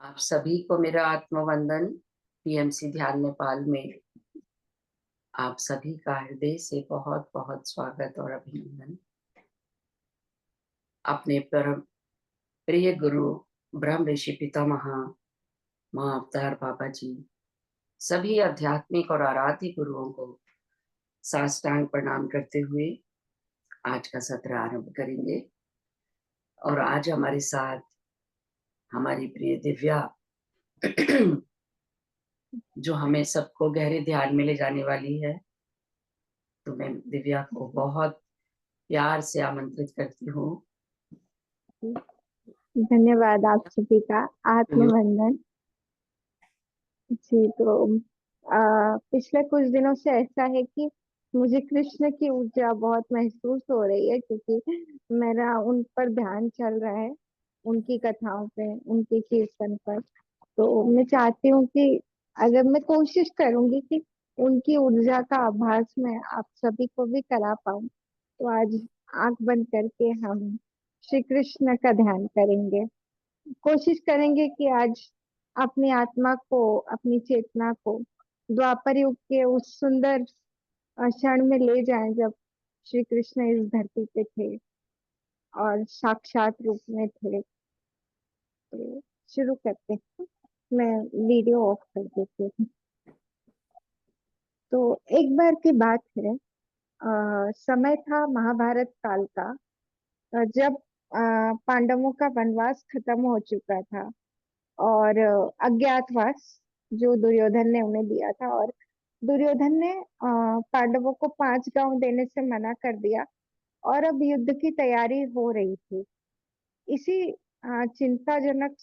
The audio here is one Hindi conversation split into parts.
आप सभी को मेरा आत्मवंदन। पीएमसी ध्यान नेपाल में आप सभी का हृदय से बहुत बहुत स्वागत और अभिनंदन। अपने परम प्रिय गुरु ब्रह्म ऋषि पितामह माँ अवतार बाबा जी, सभी आध्यात्मिक और आराध्य गुरुओं को साष्टांग प्रणाम करते हुए आज का सत्र आरंभ करेंगे। और आज हमारे साथ हमारी प्रिय दिव्या जो हमें सबको गहरे ध्यान में ले जाने वाली है। तो मैं दिव्या को बहुत प्यार से आमंत्रित करती हूँ। धन्यवाद आप सभी का। आत्मवंदन जी। तो पिछले कुछ दिनों से ऐसा है कि मुझे कृष्ण की ऊर्जा बहुत महसूस हो रही है, क्योंकि मेरा उन पर ध्यान चल रहा है, उनकी कथाओं पे, उनके कीर्तन पर। तो मैं चाहती हूँ कि अगर मैं कोशिश करूंगी कि उनकी ऊर्जा का आभास मैं आप सभी को भी करा पाऊँ, तो आज आंख बंद करके हम श्री कृष्ण का ध्यान करेंगे। कोशिश करेंगे कि आज अपनी आत्मा को, अपनी चेतना को द्वापर युग के उस सुंदर क्षण में ले जाएं जब श्री कृष्ण इस धरती पे थे और साक्षात रूप में थे। तो शुरू करते हैं। मैं वीडियो ऑफ कर देती हूँ। तो एक बार की बात है, समय था महाभारत काल का, जब पांडवों का वनवास खत्म हो चुका था और अज्ञातवास जो दुर्योधन ने उन्हें दिया था, और दुर्योधन ने पांडवों को 5 गांव देने से मना कर दिया और अब युद्ध की तैयारी हो रही थी। इसी चिंताजनक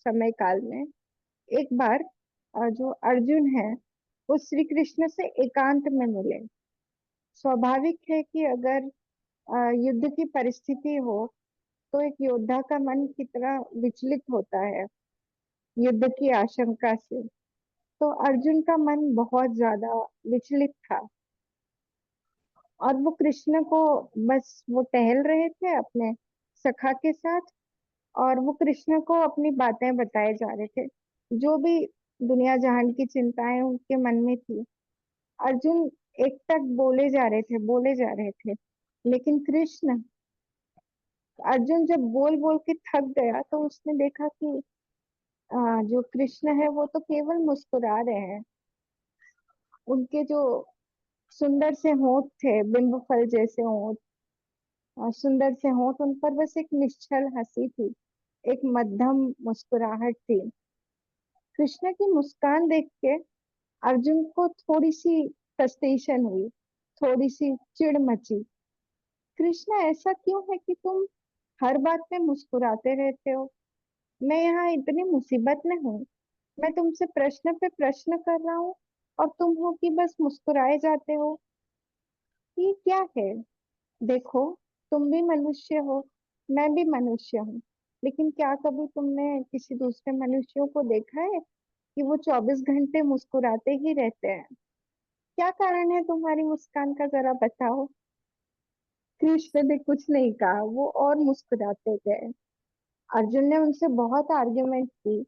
समय काल में एक बार जो अर्जुन है वो श्री कृष्ण से एकांत में मिले। स्वाभाविक है कि अगर युद्ध की परिस्थिति हो तो एक योद्धा का मन कितना विचलित होता है युद्ध की आशंका से। तो अर्जुन का मन बहुत ज्यादा विचलित था और वो कृष्ण को, बस वो टहल रहे थे अपने सखा के साथ, और वो कृष्ण को अपनी बातें बताए जा रहे थे, जो भी दुनिया जहान की चिंताएं उनके मन में थी। अर्जुन एक तक बोले जा रहे थे, बोले जा रहे थे, लेकिन कृष्ण, अर्जुन जब बोल बोल के थक गया तो उसने देखा कि जो कृष्ण है वो तो केवल मुस्कुरा रहे हैं। उनके जो सुंदर से होंठ थे, बिंब फल जैसे होंठ, सुंदर से होंठ, उन पर बस एक निश्चल हंसी थी, एक मध्यम मुस्कुराहट थी। कृष्ण की मुस्कान देख के अर्जुन को थोड़ी सी फ्रस्ट्रेशन हुई, थोड़ी सी चिढ़ मची। कृष्ण, ऐसा क्यों है कि तुम हर बात में मुस्कुराते रहते हो? मैं यहाँ इतनी मुसीबत में हूँ, मैं तुमसे प्रश्न पे प्रश्न कर रहा हूँ और तुम हो कि बस मुस्कुराए जाते हो। ये क्या है? देखो, तुम भी मनुष्य हो, मैं भी मनुष्य हूँ, लेकिन क्या कभी तुमने किसी दूसरे मनुष्यों को देखा है कि वो 24 घंटे मुस्कुराते ही रहते हैं? क्या कारण है तुम्हारी मुस्कान का, जरा बताओ। कृष्ण ने कुछ नहीं कहा, वो और मुस्कुराते गए। अर्जुन ने उनसे बहुत आर्ग्यूमेंट की,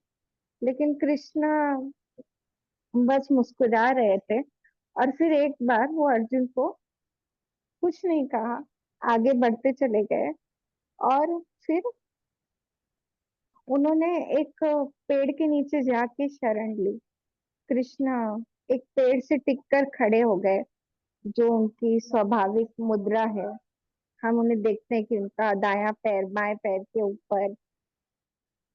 लेकिन कृष्ण बस मुस्कुरा रहे थे। और फिर एक बार वो अर्जुन को कुछ नहीं कहा, आगे बढ़ते चले गए। और फिर उन्होंने एक पेड़ के नीचे जाके शरण ली। कृष्ण एक पेड़ से टिककर खड़े हो गए, जो उनकी स्वाभाविक मुद्रा है। हम उन्हें देखते हैं कि उनका दायां पैर बाएं पैर के ऊपर,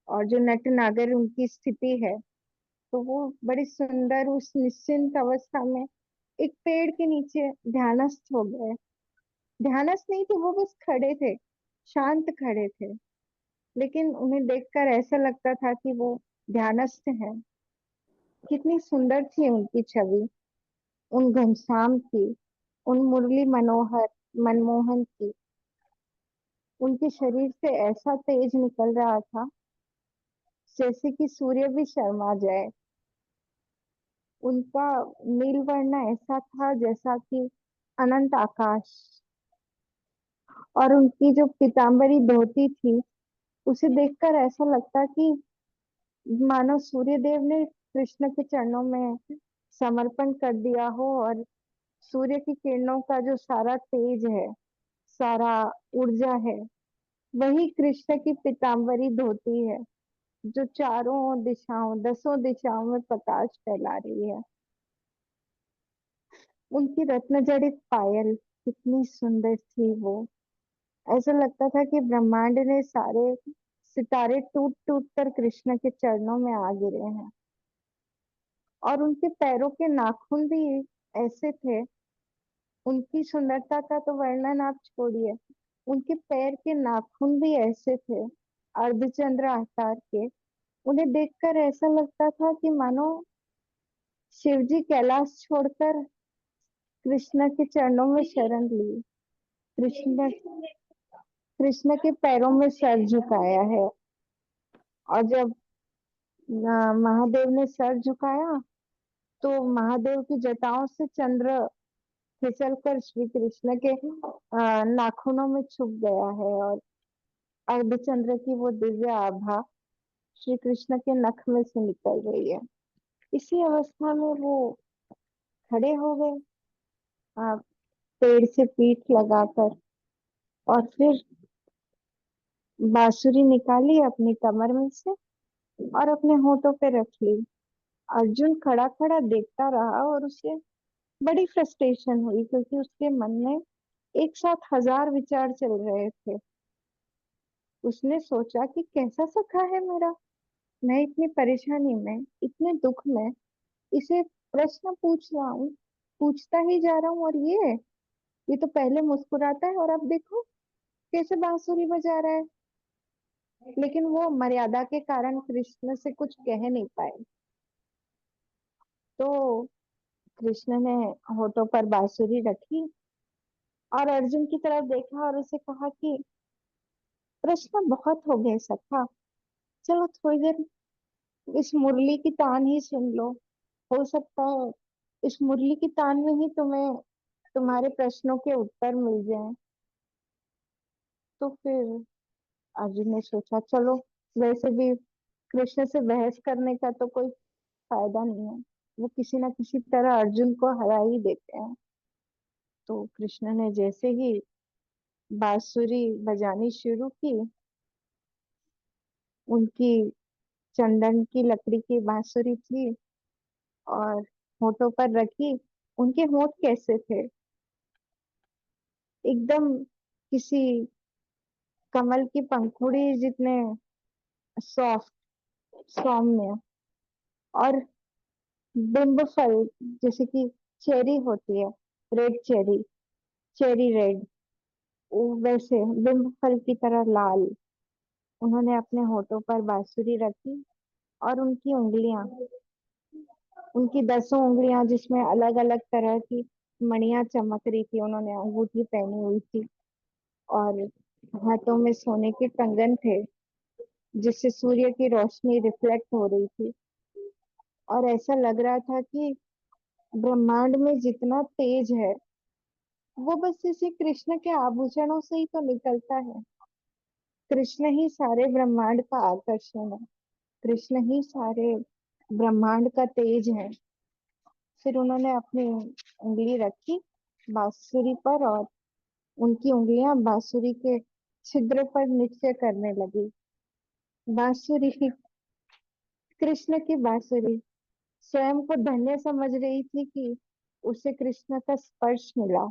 और जो नट नागर उनकी स्थिति है, तो वो बड़ी सुंदर उस निश्चिंत अवस्था में एक पेड़ के नीचे ध्यानस्थ हो गए। ध्यानस्थ नहीं थे, वो बस खड़े थे, शांत खड़े थे, लेकिन उन्हें देखकर ऐसा लगता था कि वो ध्यानस्थ हैं। कितनी सुंदर थी उनकी छवि, उन घनश्याम की, उन मुरली मनोहर मनमोहन की। उनके शरीर से ऐसा तेज निकल रहा था जैसे कि सूर्य भी शर्मा जाए। उनका नील वर्ण ऐसा था जैसा कि अनंत आकाश। और उनकी जो पीतांबरी धोती थी, उसे देखकर ऐसा लगता कि मानो सूर्य देव ने कृष्ण के चरणों में समर्पण कर दिया हो, और सूर्य की किरणों का जो सारा तेज है, सारा ऊर्जा है, वही कृष्ण की पीतांबरी धोती है, जो चारों दिशाओं, दसों दिशाओं में प्रकाश फैला रही है। उनकी रत्न जड़ित पायल कितनी सुंदर थी वो। ऐसा लगता था कि ब्रह्मांड ने सारे सितारे टूट टूट कर कृष्ण के चरणों में आ गिरे हैं। और उनके पैरों के नाखून भी ऐसे थे। उनकी सुंदरता का तो वर्णन आप छोड़िए, उनके पैर के नाखून भी ऐसे थे, अर्धचंद्र आकार के। उन्हें देखकर ऐसा लगता था कि मानो शिवजी कैलाश छोड़कर कृष्ण के चरणों में शरण ली। कृष्ण कृष्ण के पैरों में सर झुकाया है। और जब महादेव ने सर झुकाया, तो महादेव की जटाओं से चंद्र फिसल कर श्री कृष्ण के नाखूनों में छुप गया है, और अर्धचंद्र की वो दिव्य आभा श्री कृष्ण के नख में से निकल रही है। इसी अवस्था में वो खड़े हो गए, आ, पेड़ से पीठ लगाकर, और फिर बांसुरी निकाली अपनी कमर में से और अपने होठों पे रख ली। अर्जुन खड़ा खड़ा देखता रहा, और उसे बड़ी फ्रस्ट्रेशन हुई, क्योंकि उसके मन में एक साथ हजार विचार चल रहे थे। उसने सोचा कि कैसा सखा है मेरा, मैं इतनी परेशानी में, इतने दुख में इसे प्रश्न पूछ रहा हूँ, पूछता ही जा रहा हूँ, और ये तो पहले मुस्कुराता है और अब देखो कैसे बांसुरी बजा रहा है। लेकिन वो मर्यादा के कारण कृष्ण से कुछ कह नहीं पाए। तो कृष्ण ने होठों पर बांसुरी रखी और अर्जुन की तरफ देखा और उसे कहा कि प्रश्न बहुत हो गए सखा, चलो थोड़ी देर इस मुरली की तान ही सुन लो। हो सकता है इस मुरली की तान में ही तुम्हें तुम्हारे प्रश्नों के उत्तर मिल जाएं। तो फिर अर्जुन ने सोचा, चलो वैसे भी कृष्ण से बहस करने का तो कोई फायदा नहीं है, वो किसी ना किसी तरह अर्जुन को हरा ही देते हैं। तो कृष्ण ने जैसे ही बांसुरी बजानी शुरू की, उनकी चंदन की लकड़ी की बांसुरी थी, और होठों पर रखी। उनके होठ कैसे थे, एकदम किसी कमल की पंखुड़ी जितने सॉफ्ट, सौम्य, और बिंब फल, जैसे कि चेरी होती है, रेड चेरी, चेरी रेड, वैसे बिंब फल की तरह लाल। उन्होंने अपने होठों पर बांसुरी रखी, और उनकी उंगलियां, उनकी दसों उंगलियां जिसमें अलग अलग तरह की मणियां चमक रही थी, उन्होंने अंगूठी पहनी हुई थी, और हाथों में सोने के कंगन थे जिससे सूर्य की रोशनी रिफ्लेक्ट हो रही थी। और ऐसा लग रहा था कि ब्रह्मांड में जितना तेज है, वो बस इसी कृष्ण के आभूषणों से ही तो निकलता है। कृष्ण ही सारे ब्रह्मांड का आकर्षण है, कृष्ण ही सारे ब्रह्मांड का तेज है। फिर उन्होंने अपनी उंगली रखी बांसुरी पर, और उनकी उंगलियां बांसुरी के छिद्र पर नृत्य करने लगी। बांसुरी, कृष्ण की बांसुरी स्वयं को धन्य समझ रही थी कि उसे कृष्ण का स्पर्श मिला।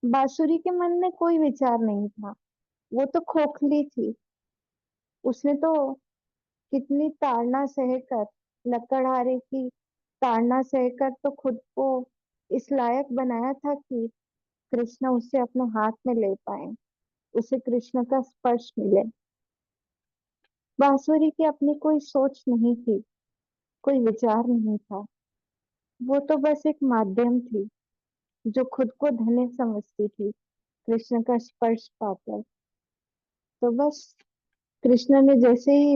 बांसुरी के मन में कोई विचार नहीं था, वो तो खोखली थी। उसने तो कितनी ताड़ना सहकर, लकड़हारे की ताड़ना सहकर तो खुद को इस लायक बनाया था कि कृष्ण उसे अपने हाथ में ले पाए, उसे कृष्ण का स्पर्श मिले। बांसुरी की अपनी कोई सोच नहीं थी, कोई विचार नहीं था। वो तो बस एक माध्यम थी, जो खुद को धन्य समझती थी कृष्ण का स्पर्श पाकर। तो बस कृष्ण ने जैसे ही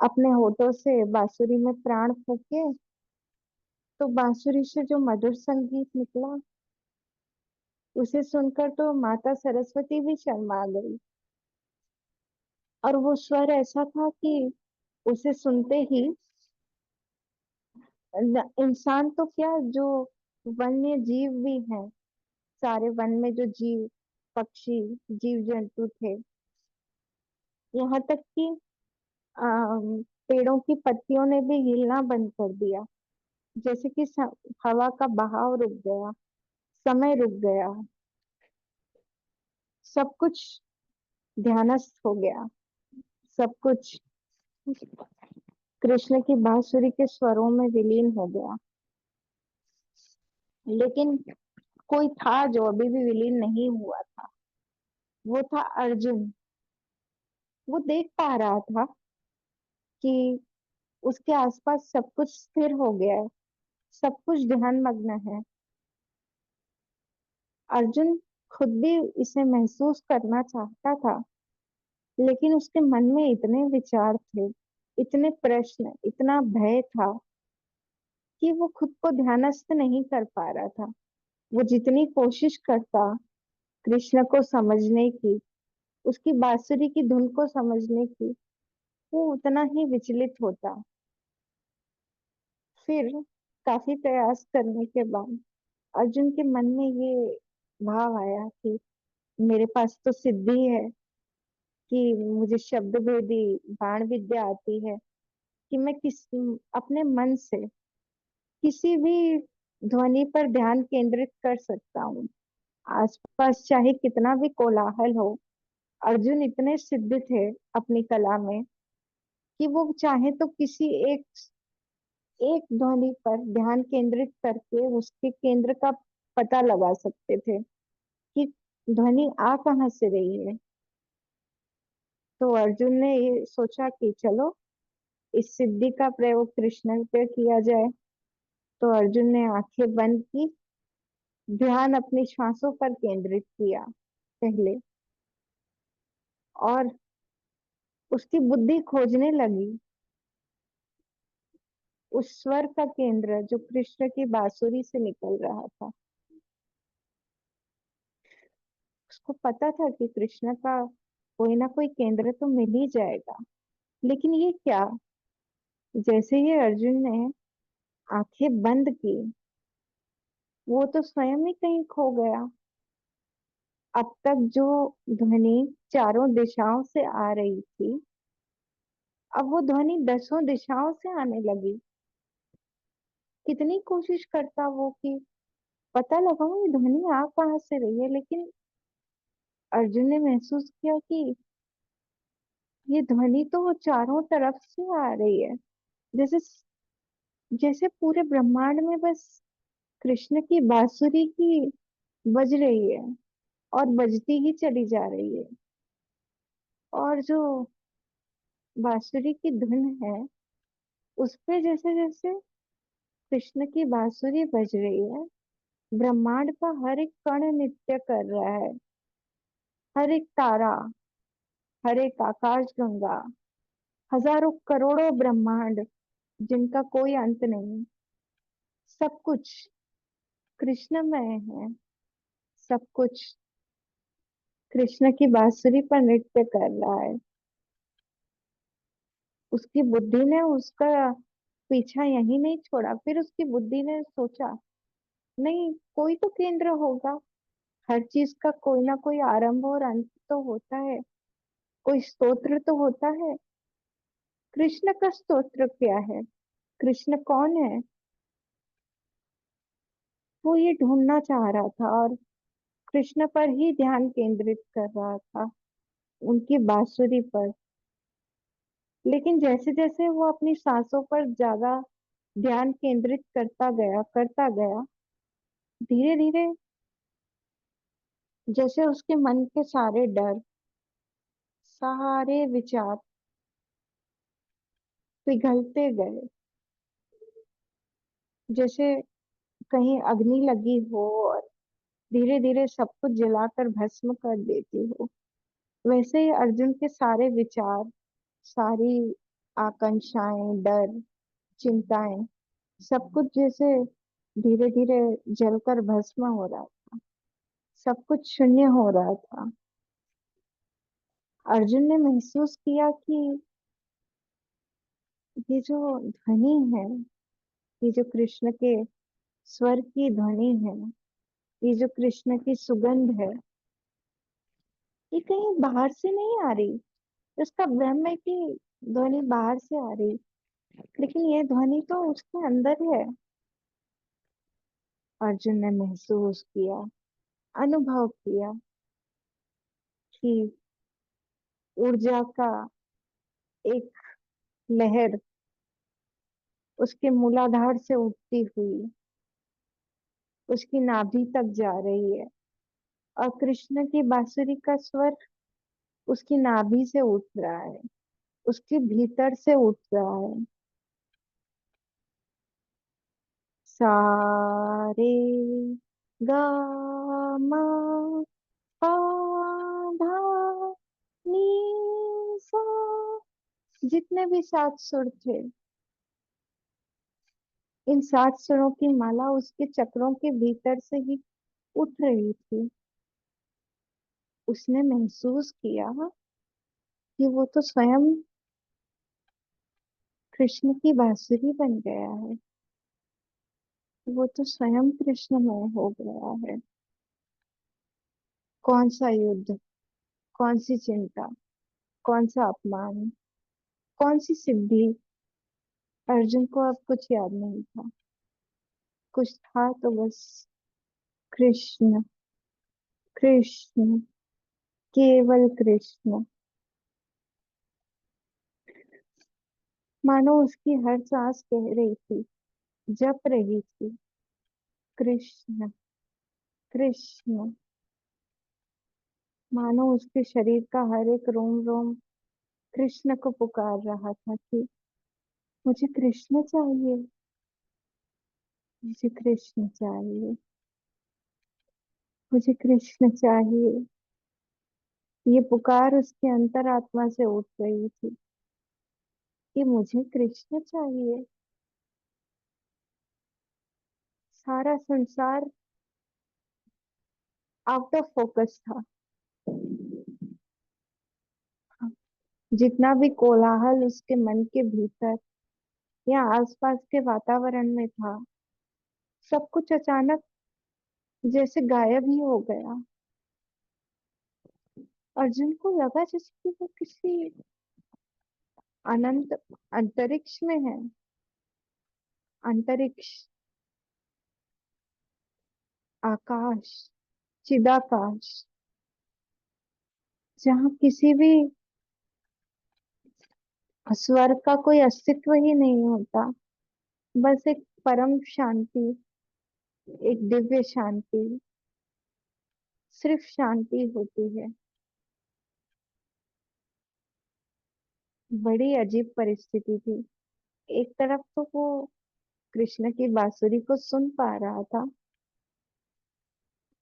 अपने होठों से बांसुरी में प्राण फूके, तो बांसुरी से जो मधुर संगीत निकला, उसे सुनकर तो माता सरस्वती भी शर्मा गई। और वो स्वर ऐसा था कि उसे सुनते ही इंसान तो क्या, जो वन्य जीव भी हैं, सारे वन में जो जीव पक्षी जीव जंतु थे, यहाँ तक कि पेड़ों की पत्तियों ने भी हिलना बंद कर दिया। जैसे कि हवा का बहाव रुक गया, समय रुक गया, सब कुछ ध्यानस्थ हो गया, सब कुछ कृष्ण की बांसुरी के स्वरों में विलीन हो गया। लेकिन कोई था जो अभी भी विलीन नहीं हुआ था, वो था अर्जुन। वो देख पा रहा था कि उसके आसपास सब कुछ स्थिर हो गया है, सब कुछ ध्यान मग्न है। अर्जुन खुद भी इसे महसूस करना चाहता था, लेकिन उसके मन में इतने विचार थे, इतने प्रश्न, इतना भय था कि वो खुद को ध्यानस्थ नहीं कर पा रहा था। वो जितनी कोशिश करता कृष्ण को समझने की, उसकी बांसुरी की धुन को समझने की, वो उतना ही विचलित होता। फिर काफी प्रयास करने के बाद अर्जुन के मन में ये भाव आया कि मेरे पास तो सिद्धि है, कि मुझे शब्द भेदी बाण विद्या आती है, कि मैं अपने मन से किसी भी ध्वनि पर ध्यान केंद्रित कर सकता हूँ। आसपास चाहे कितना भी कोलाहल हो, अर्जुन इतने सिद्ध थे अपनी कला में कि वो चाहे तो किसी एक एक ध्वनि पर ध्यान केंद्रित करके उसके केंद्र का पता लगा सकते थे कि ध्वनि आ कहाँ से रही है। तो अर्जुन ने ये सोचा कि चलो इस सिद्धि का प्रयोग कृष्ण पे किया जाए। तो अर्जुन ने आंखें बंद की, ध्यान अपनी श्वासों पर केंद्रित किया पहले, और उसकी बुद्धि खोजने लगी उस स्वर का केंद्र जो कृष्ण की बांसुरी से निकल रहा था। उसको पता था कि कृष्ण का कोई ना कोई केंद्र तो मिल ही जाएगा, लेकिन ये क्या। जैसे ही अर्जुन ने आंखें बंद की, वो तो स्वयं ही कहीं खो गया। अब तक जो ध्वनि चारों दिशाओं से आ रही थी, अब वो ध्वनि दसों दिशाओं से आने लगी। कितनी कोशिश करता वो कि पता लगाऊं ये ध्वनि आ कहाँ से रही है, लेकिन अर्जुन ने महसूस किया कि ये ध्वनि तो वो चारों तरफ से आ रही है। जैसे जैसे पूरे ब्रह्मांड में बस कृष्ण की बांसुरी की बज रही है, और बजती ही चली जा रही है। और जो बांसुरी की धुन है, उस पे जैसे जैसे कृष्ण की बांसुरी बज रही है, ब्रह्मांड का हर एक कण नृत्य कर रहा है। हर एक तारा, हर एक आकाश गंगा, हजारों करोड़ों ब्रह्मांड जिनका कोई अंत नहीं, सब कुछ कृष्णमय है। सब कुछ कृष्ण की बांसुरी पर नृत्य कर रहा है। उसकी बुद्धि ने उसका पीछा यही नहीं छोड़ा। फिर उसकी बुद्धि ने सोचा, नहीं, कोई तो केंद्र होगा। हर चीज का कोई ना कोई आरंभ और अंत तो होता है, कोई स्तोत्र तो होता है। कृष्ण का स्तोत्र क्या है, कृष्ण कौन है, वो ये ढूंढना चाह रहा था, और कृष्ण पर ही ध्यान केंद्रित कर रहा था, उनकी बांसुरी पर। लेकिन जैसे जैसे वो अपनी सांसों पर ज्यादा ध्यान केंद्रित करता गया, धीरे धीरे जैसे उसके मन के सारे डर, सारे विचार पिघलते गए। जैसे कहीं अग्नि लगी हो और धीरे धीरे सब कुछ जलाकर भस्म कर देती हो, वैसे ही अर्जुन के सारे विचार, सारी आकांक्षाएं, डर, चिंताएं, सब कुछ जैसे धीरे धीरे जलकर भस्म हो रहा, सब कुछ शून्य हो रहा था। अर्जुन ने महसूस किया कि ये जो ध्वनि है, ये जो कृष्ण के स्वर की ध्वनि है, ये जो कृष्ण की सुगंध है, ये कहीं बाहर से नहीं आ रही। उसका भ्रम है कि ध्वनि बाहर से आ रही, लेकिन ये ध्वनि तो उसके अंदर है। अर्जुन ने महसूस किया, अनुभव किया कि ऊर्जा का एक लहर उसके मूलाधार से उठती हुई उसकी नाभि तक जा रही है, और कृष्ण की बांसुरी का स्वर उसकी नाभि से उठ रहा है, उसके भीतर से उठ रहा है। सारे गा मा पा धा नी सा, जितने भी सात सुर थे, इन सात सुरों की माला उसके चक्रों के भीतर से ही उठ रही थी। उसने महसूस किया कि वो तो स्वयं कृष्ण की बांसुरी बन गया है, वो तो स्वयं कृष्णमय हो गया है। कौन सा युद्ध, कौन सी चिंता, कौन सा अपमान, कौन सी सिद्धि। अर्जुन को अब कुछ याद नहीं था। कुछ था तो बस कृष्ण, कृष्ण, केवल कृष्ण। मानो उसकी हर सांस कह रही थी, जप रही थी, कृष्ण, कृष्ण। मानो उसके शरीर का हर एक रोम रोम कृष्ण को पुकार रहा था कि मुझे कृष्ण चाहिए, मुझे कृष्ण चाहिए, मुझे कृष्ण चाहिए। ये पुकार उसके अंतरात्मा से उठ रही थी कि मुझे कृष्ण चाहिए। सारा संसार आउट ऑफ फोकस था। जितना भी कोलाहल उसके मन के भीतर या आसपास के वातावरण में था, सब कुछ अचानक जैसे गायब ही हो गया। अर्जुन को लगा जैसे कि वो किसी अनंत अंतरिक्ष में है। अंतरिक्ष, आकाश, चिदाकाश, जहाँ किसी भी स्वर का कोई अस्तित्व ही नहीं होता। बस एक परम शांति, एक दिव्य शांति, सिर्फ शांति होती है। बड़ी अजीब परिस्थिति थी। एक तरफ तो वो कृष्ण की बांसुरी को सुन पा रहा था,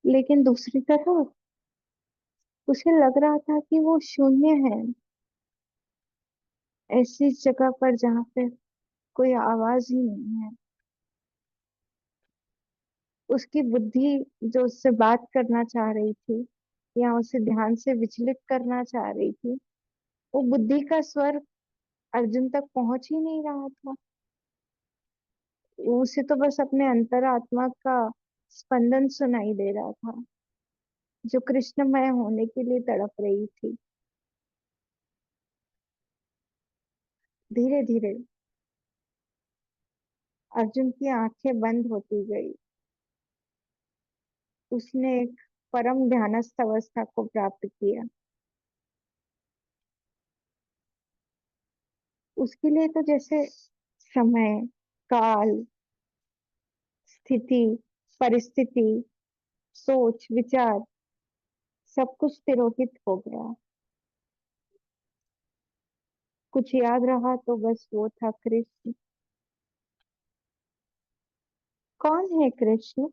लेकिन दूसरी तरफ उसे लग रहा था कि वो शून्य है, ऐसी जगह पर जहाँ पे कोई आवाज ही नहीं है। उसकी बुद्धि जो उससे बात करना चाह रही थी या उसे ध्यान से विचलित करना चाह रही थी, वो बुद्धि का स्वर अर्जुन तक पहुंच ही नहीं रहा था। उसे तो बस अपने अंतरात्मा का स्पंदन सुनाई दे रहा था, जो कृष्णमय होने के लिए तड़प रही थी। धीरे धीरे अर्जुन की आंखें बंद होती गई। उसने एक परम ध्यानस्थ अवस्था को प्राप्त किया। उसके लिए तो जैसे समय, काल, स्थिति, परिस्थिति, सोच, विचार, सब कुछ तिरोहित हो गया। कुछ याद रहा तो बस वो था कृष्ण। कौन है कृष्ण?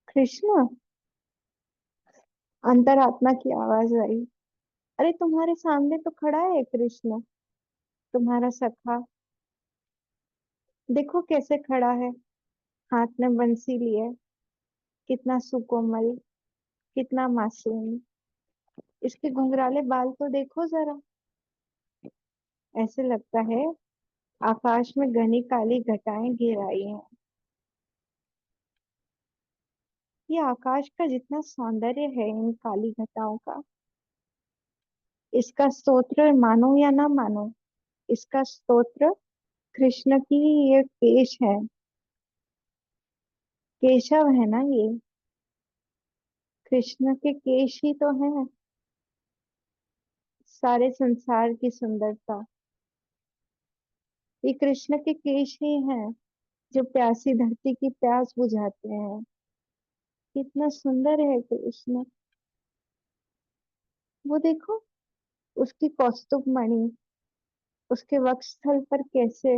कृष्ण, अंतरात्मा की आवाज आई। अरे तुम्हारे सामने तो खड़ा है कृष्ण, तुम्हारा सखा। देखो कैसे खड़ा है, हाथ में बंसी लिए, कितना सुकोमल, कितना मासूम। इसके घुंघराले बाल तो देखो जरा। ऐसे लगता है आकाश में घनी काली घटाएं घेर आई हैं। ये आकाश का जितना सौंदर्य है इन काली घटाओं का, इसका स्तोत्र मानो या ना मानो, इसका स्तोत्र कृष्ण की ये केश है। केशव है ना ये, कृष्ण के केश ही तो है सारे संसार की सुंदरता। ये कृष्ण के केश ही हैं जो प्यासी धरती की प्यास बुझाते हैं। कितना सुंदर है कृष्ण। वो देखो, उसकी कौस्तुभ मणि, उसके वक्षस्थल पर कैसे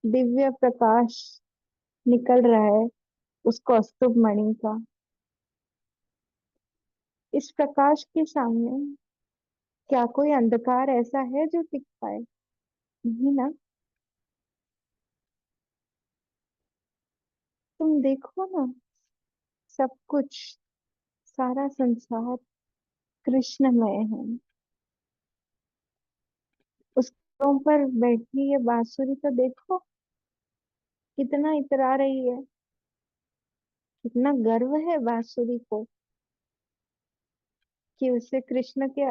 दिव्य प्रकाश निकल रहा है उस कौस्तुभ मणि का। इस प्रकाश के सामने क्या कोई अंधकार ऐसा है जो टिक पाए? नहीं ना। तुम देखो ना, सब कुछ, सारा संसार कृष्णमय है। उस पैरों पर बैठी ये बांसुरी तो देखो, कितना इतरा रही है। कितना गर्व है बांसुरी को कि उसे कृष्ण के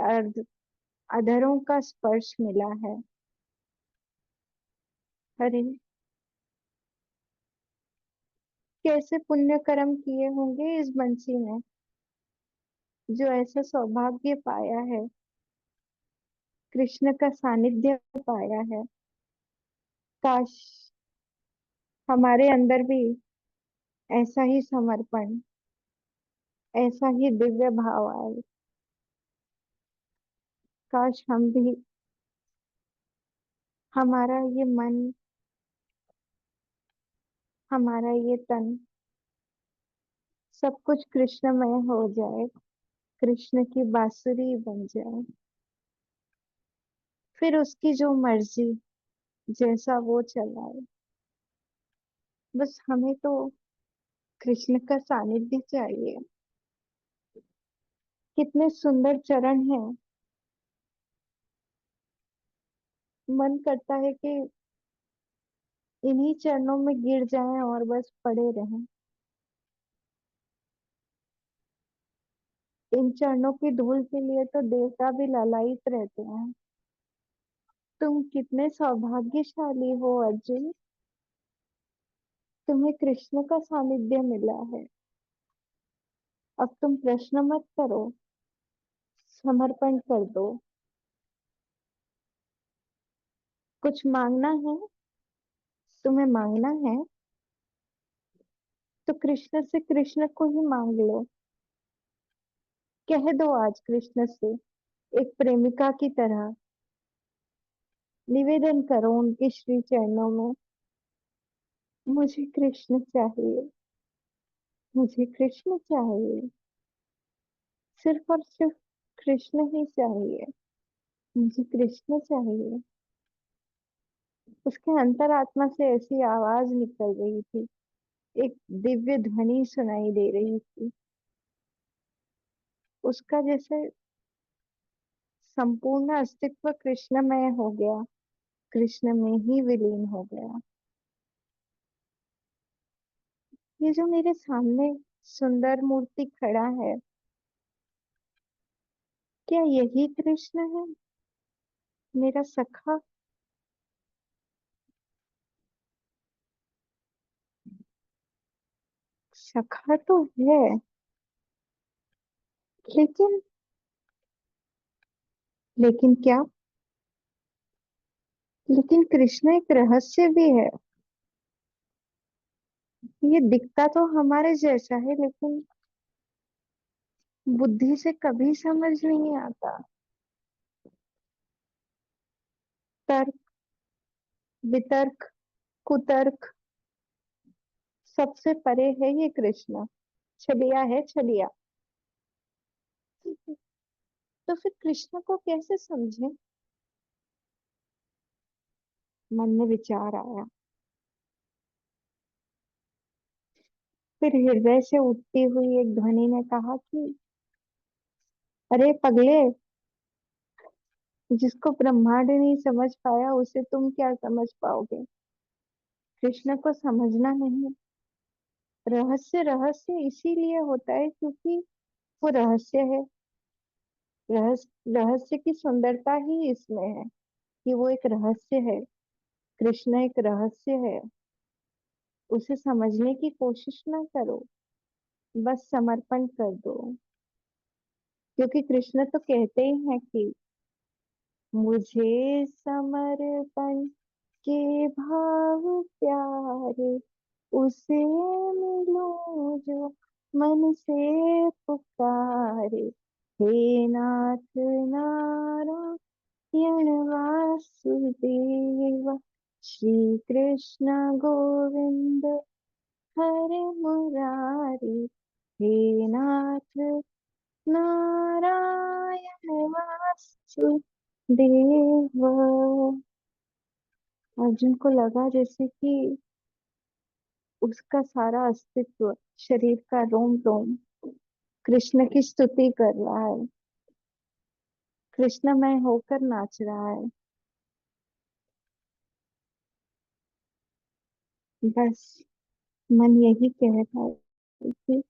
अधरों का स्पर्श मिला है। अरे, कैसे पुण्य कर्म किए होंगे इस बंसी ने, जो ऐसा सौभाग्य पाया है, कृष्ण का सानिध्य पाया है। काश हमारे अंदर भी ऐसा ही समर्पण, ऐसा ही दिव्य भाव आए। काश हम भी, हमारा ये मन, हमारा ये तन, सब कुछ कृष्णमय हो जाए, कृष्ण की बांसुरी बन जाए। फिर उसकी जो मर्जी, जैसा वो चलाए। बस हमें तो कृष्ण का सानिध्य चाहिए। कितने सुंदर चरण हैं। मन करता है कि इन्हीं चरणों में गिर जाएं और बस पड़े रहें। इन चरणों की धूल के लिए तो देवता भी लालायित रहते हैं। तुम कितने सौभाग्यशाली हो अर्जुन, तुम्हें कृष्ण का सानिध्य मिला है। अब तुम प्रश्न मत करो, समर्पण कर दो। कुछ मांगना है, तुम्हें मांगना है तो कृष्ण से कृष्ण को ही मांग लो। कह दो आज कृष्ण से एक प्रेमिका की तरह, निवेदन करो उनके श्री चरणों में, मुझे कृष्ण चाहिए, मुझे कृष्ण चाहिए, सिर्फ और सिर्फ कृष्ण ही चाहिए, मुझे कृष्ण चाहिए। उसके अंतरात्मा से ऐसी आवाज निकल रही थी, एक दिव्य ध्वनि सुनाई दे रही थी। उसका जैसे संपूर्ण अस्तित्व कृष्णमय हो गया, कृष्ण में ही विलीन हो गया। ये जो मेरे सामने सुंदर मूर्ति खड़ा है, क्या यही कृष्ण है, मेरा सखा? सखा तो है, लेकिन, लेकिन क्या? लेकिन कृष्ण एक रहस्य भी है। ये दिखता तो हमारे जैसा है, लेकिन बुद्धि से कभी समझ नहीं आता। तर्क, वितर्क, कुतर्क, सबसे परे है ये कृष्ण। छलिया है, छलिया। तो फिर कृष्ण को कैसे समझे? मन में विचार आया। फिर हृदय से उठती हुई एक ध्वनि ने कहा कि अरे पगले, जिसको ब्रह्मांड नहीं समझ पाया उसे तुम क्या समझ पाओगे। कृष्ण को समझना नहीं। रहस्य रहस्य इसीलिए होता है क्योंकि वो रहस्य है। रहस्य की सुंदरता ही इसमें है कि वो एक रहस्य है। कृष्ण एक रहस्य है। उसे समझने की कोशिश ना करो, बस समर्पण कर दो। क्योंकि कृष्ण तो कहते ही हैं कि मुझे समर्पण के भाव प्यारे, उसे मिलो जो मन से पुकारे। हे नाथ नारायण वासुदेव, श्री कृष्ण गोविंद हरे मुरारी। हे नाथ नारायण वासुदेव। अर्जुन को लगा जैसे कि उसका सारा अस्तित्व, शरीर का रोम रोम कृष्ण की स्तुति कर रहा है, कृष्णमय होकर नाच रहा है। बस मन यही कह रहा है कि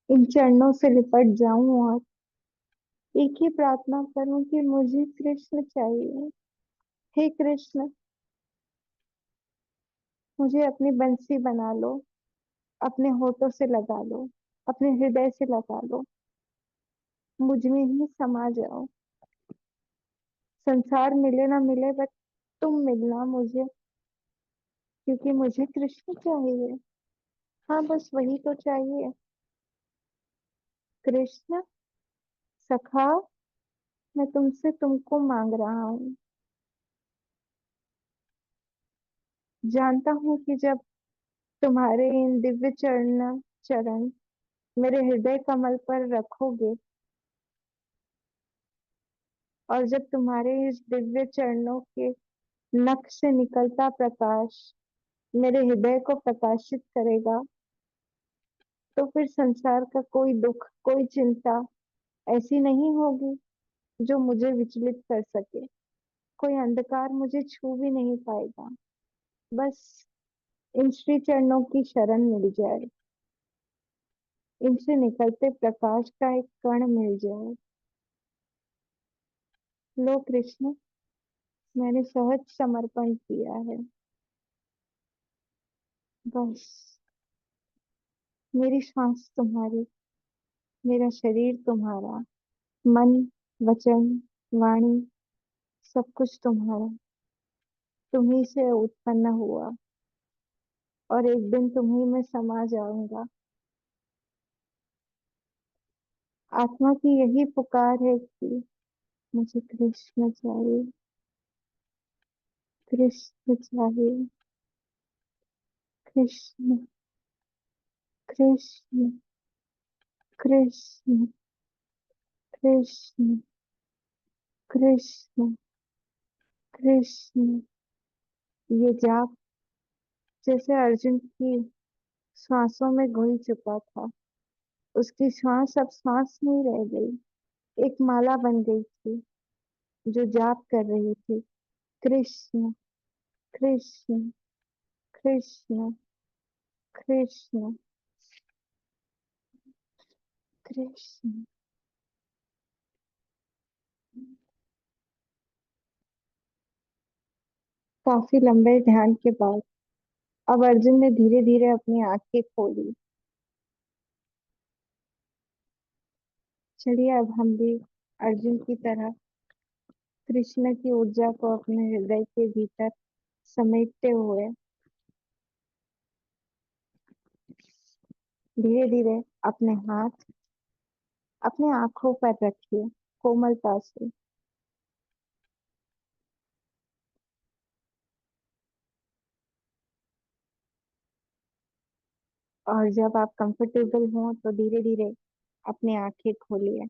इन चरणों से लिपट जाऊं और एक ही प्रार्थना करूं कि मुझे कृष्ण चाहिए। हे कृष्ण, मुझे अपनी बंसी बना लो, अपने होठों से लगा लो, अपने हृदय से लगा लो, मुझ में ही समा जाओ। संसार मिले ना मिले, बट तुम मिलना मुझे, क्योंकि मुझे कृष्ण चाहिए। हाँ, बस वही तो चाहिए। कृष्ण सखा, मैं तुमसे तुमको मांग रहा हूँ। जानता हूँ कि जब तुम्हारे इन दिव्य चरण मेरे हृदय कमल पर रखोगे, और जब तुम्हारे इस दिव्य चरणों के नख से निकलता प्रकाश मेरे हृदय को प्रकाशित करेगा, तो फिर संसार का कोई दुख, कोई चिंता ऐसी नहीं होगी जो मुझे विचलित कर सके। कोई अंधकार मुझे छू भी नहीं पाएगा। बस इन श्री चरणों की शरण मिल जाए, इनसे निकलते प्रकाश का एक कण मिल जाए। लो कृष्ण, मैंने सहज समर्पण किया है। बस मेरी सांस तुम्हारी, मेरा शरीर तुम्हारा, मन, वचन, वाणी, सब कुछ तुम्हारा। तुम्ही से उत्पन्न हुआ और एक दिन तुम्ही में समा जाऊंगा। आत्मा की यही पुकार है कि मुझे कृष्ण चाहिए, कृष्ण चाहिए, कृष्ण, कृष्ण, कृष्ण, कृष्ण, कृष्ण, कृष्ण। ये जाप जैसे अर्जुन की श्वासों में घुल चुका था। उसकी श्वास अब श्वास नहीं रह गई, एक माला बन गई थी जो जाप कर रही थी। कृष्ण, कृष्ण, कृष्ण, कृष्ण, कृष्ण। काफी लंबे ध्यान के बाद अब अर्जुन ने धीरे धीरे अपनी आंखें खोली। चलिए अब हम भी अर्जुन की तरह कृष्ण की ऊर्जा को अपने हृदय के भीतर समेटते हुए धीरे धीरे अपने हाथ अपने आंखों पर रखिए, कोमलता से। और जब आप कंफर्टेबल हो तो धीरे धीरे अपनी आंखें खोलिए।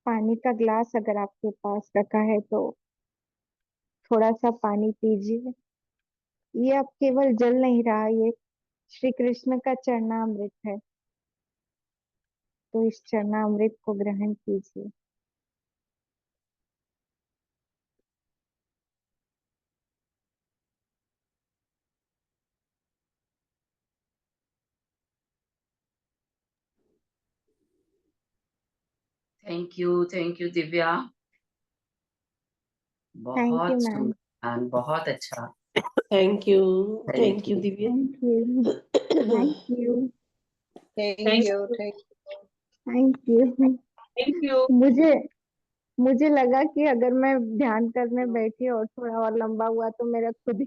पानी का ग्लास अगर आपके पास रखा है तो थोड़ा सा पानी पीजिए। ये अब केवल जल नहीं रहा, ये श्री कृष्ण का चरणामृत है। तो इस चरणामृत को ग्रहण कीजिए। Thank you Divya, thank you बहुत मैम। सुंदर, बहुत अच्छा। Thank you thank you. Divya. Thank you. Thank you. Thank you. Thank you. Thank you. मुझे मुझे लगा कि अगर मैं ध्यान करने बैठी और थोड़ा और लंबा हुआ तो मेरा खुद ही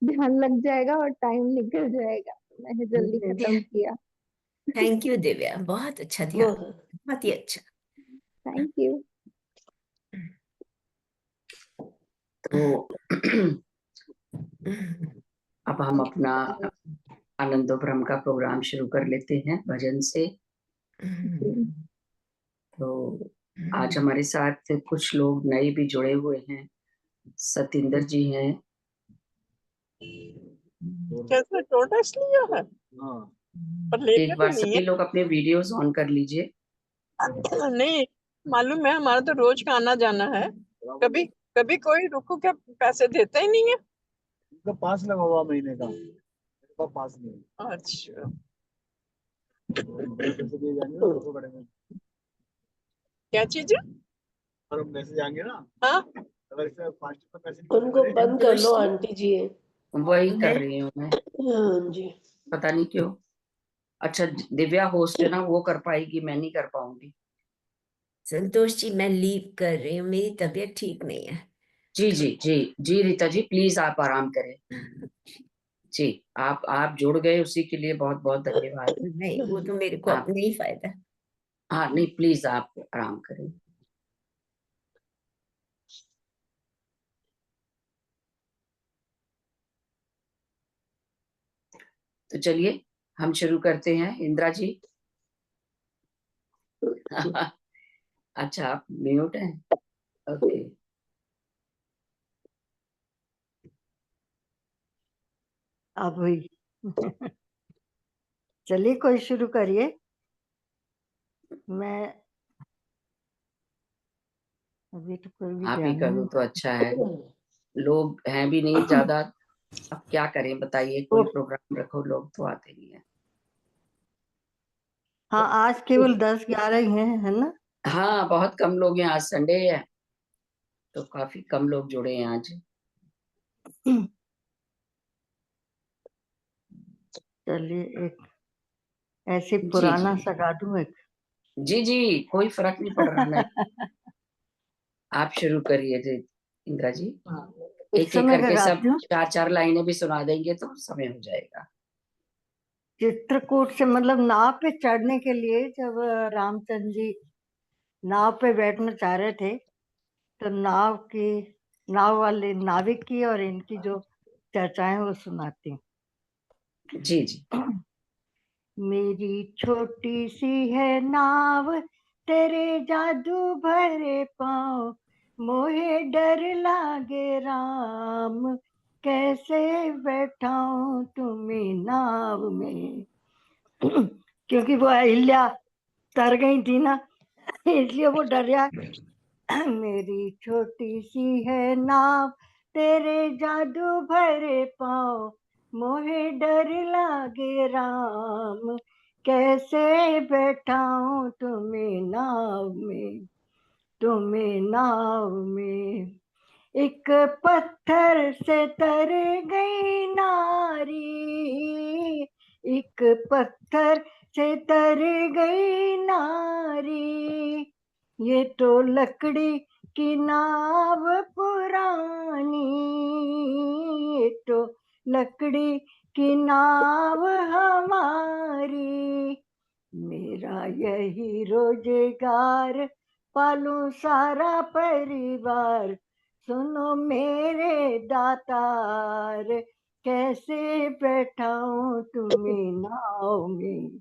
ध्यान लग जाएगा और टाइम निकल जाएगा, तो मैंने जल्दी खत्म किया। थैंक यू दिव्या, बहुत अच्छा ध्यान, बहुत ही अच्छा। Thank you. तो अब हम अपना आनंदो ब्रह्म का प्रोग्राम शुरू कर लेते हैं भजन से। तो आज हमारे साथ कुछ लोग नए भी जुड़े हुए हैं। सतिंदर जी हैं। कैसे टोटस लिया है? पर लेके एक तो बार नहीं सभी लोग अपने वीडियोस ऑन कर लीजिए। है। नहीं, मालूम है, हमारा तो रोज का आना जाना है। कभी कभी कोई रुको क्या पैसे देता ही नहीं है। उनका पास लगा हुआ महीने का, मेरे पास पास नहीं है। अच्छा, पैसे दिए जाएंगे ना, 200 करेंगे। क्या चीज है? और हम मैसेज आएंगे ना, हाँ, अगर इसमें फास्ट में पैसे नहीं उनको करेंगे, बंद कर लो आंटी जी। वही कर रही हूँ मैं, हाँ जी। पता नहीं क्यों। अच्छा, दिव्या होस्ट है ना, वो कर पाएगी, मैं नहीं कर पाऊंगी। संतोष जी, मैं लीव कर रही हूँ, मेरी तबीयत ठीक नहीं है। जी जी जी जी रीता जी, प्लीज आप आराम करें। जी, आप जुड़ गए, उसी के लिए बहुत बहुत धन्यवाद। नहीं, वो तो मेरे को आप, अपने ही फायदा। हाँ नहीं, प्लीज आप आराम करें। तो चलिए हम शुरू करते हैं। इंदिरा जी। अच्छा, आप म्यूट हैं। ओके। अब हुई। चलिए कोई शुरू करिए। मैं अभी तो कोई भी आप ही ध्यान कर नहीं। दो तो अच्छा है, लोग हैं भी नहीं ज्यादा। अब क्या करें बताइए, कोई प्रोग्राम रखो, लोग तो आते नहीं है। हाँ, आज केवल 10-11 ही हैं, है ना? हाँ, बहुत कम लोग हैं, आज संडे है तो काफी कम लोग जुड़े हैं आज। चलिए एक ऐसे जी पुराना जी सा गा दूं एक। जी जी, कोई फर्क नहीं पड़ रहा। नहीं, आप शुरू करिए जी इंदिरा जी। इस एक एक समय का करके सब गाती हूँ। 4-4 लाइनें भी सुना देंगे तो समय हो जाएगा। चित्रकूट से मतलब नाव पे चढ़ने के लिए जब रामचंद्र जी नाव पे बैठना चाह रहे थे, तो नाव वाले नाविक की और इनकी जो चर्चाएं वो सुनाती हूँ। जी जी। मेरी छोटी सी है नाव, तेरे जादू भरे पाँव, मोहे डर लागे राम, कैसे बैठाऊं तुम्हें नाव में। क्योंकि वो अहिल्या तर गई थी ना, इसलिए वो डर। मेरी छोटी सी है नाव, तेरे जादू भरे पाँव, मोहे डर लागे राम, कैसे बैठाऊं तुम्हें नाव में, तुम्हें नाव में। एक पत्थर से तर गई नारी, एक पत्थर से तर गई नारी, ये तो लकड़ी की नाव पुरानी, ये तो लकड़ी की नाव हमारी, मेरा यही रोजगार, पालूं सारा परिवार, सुनो मेरे दातार, कैसे बैठाऊं तुम्हें नाव में।